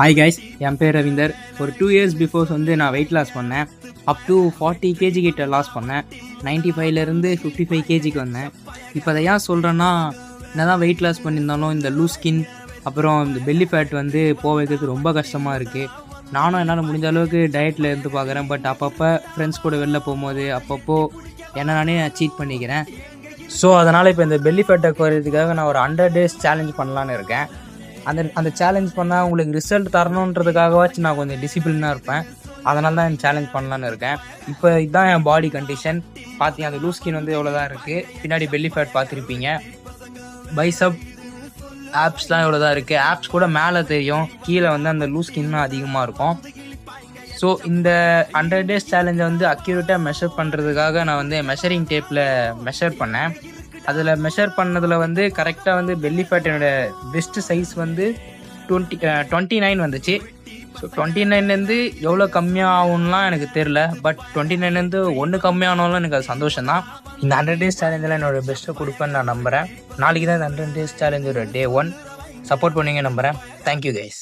Hi guys, என் பேர் ரவீந்தர். ஒரு 2 years பிஃபோர்ஸ் வந்து நான் வெயிட் லாஸ் பண்ணேன். அப் டு 40 கேஜி கிட்ட லாஸ் பண்ணேன். 95லேருந்து 55 கேஜிக்கு வந்தேன். இப்போ அதை ஏன் சொல்கிறேன்னா, என்ன தான் வெயிட் லாஸ் பண்ணியிருந்தாலும் இந்த லூஸ் ஸ்கின் அப்புறம் இந்த பெல்லி ஃபேட் வந்து போக வைக்கிறது ரொம்ப கஷ்டமாக இருக்குது. நானும் என்னால் முடிஞ்ச அளவுக்கு டயட்டில் இருந்து பார்க்குறேன். பட் அப்பப்போ ஃப்ரெண்ட்ஸ் கூட வெளில போகும்போது அப்பப்போ என்ன நானே சீட் பண்ணிக்கிறேன். ஸோ அதனால் இப்போ இந்த பெல்லி ஃபேட்டை குறையிறதுக்காக நான் ஒரு 100 டேஸ் சேலஞ்ச் பண்ணலான்னு இருக்கேன். அந்த சேலஞ்ச் பண்ணால் உங்களுக்கு ரிசல்ட் தரணுன்றதுக்காகவாச்சும் நான் கொஞ்சம் டிசிப்ளினாக இருப்பேன். அதனால தான் என் சேலஞ்ச் பண்ணலான்னு இருக்கேன். இப்போ இதுதான் என் பாடி கண்டிஷன். பார்த்தீங்க, அந்த லூஸ் ஸ்கின் வந்து எவ்வளோ தான் இருக்குது. பின்னாடி பெல்லி ஃபேட் பார்த்துருப்பீங்க. பைசப் ஆப்ஸ்லாம் எவ்வளோ தான் இருக்குது. ஆப்ஸ் கூட மேலே தெரியும், கீழே வந்து அந்த லூஸ் ஸ்கின் அதிகமாக இருக்கும். ஸோ இந்த 100 டேஸ் சேலஞ்சை வந்து அக்யூரேட்டாக மெஷர் பண்ணுறதுக்காக நான் வந்து மெஷரிங் டேப்பில் மெஷர் பண்ணேன். அதில் மெஷர் பண்ணதில் வந்து கரெக்டாக வந்து பெல்லி ஃபேட் என்னோடய பெஸ்ட்டு சைஸ் வந்து 29 வந்துச்சு. ஸோ 29லேருந்து எவ்வளோ கம்மியாக ஆகும்லாம் எனக்கு தெரில. பட் 29லேருந்து 1 கம்மியானாலும் எனக்கு அது சந்தோஷம் தான். இந்த 100 டேஸ் சேலஞ்சில் என்னோடய பெஸ்ட்டை கொடுப்பேன்னு நான் நம்புகிறேன். நாளைக்கு தான் இந்த 100 டேஸ் சேலஞ்சோட டே 1. சப்போர்ட் பண்ணுவீங்க நம்புகிறேன். Thank you guys.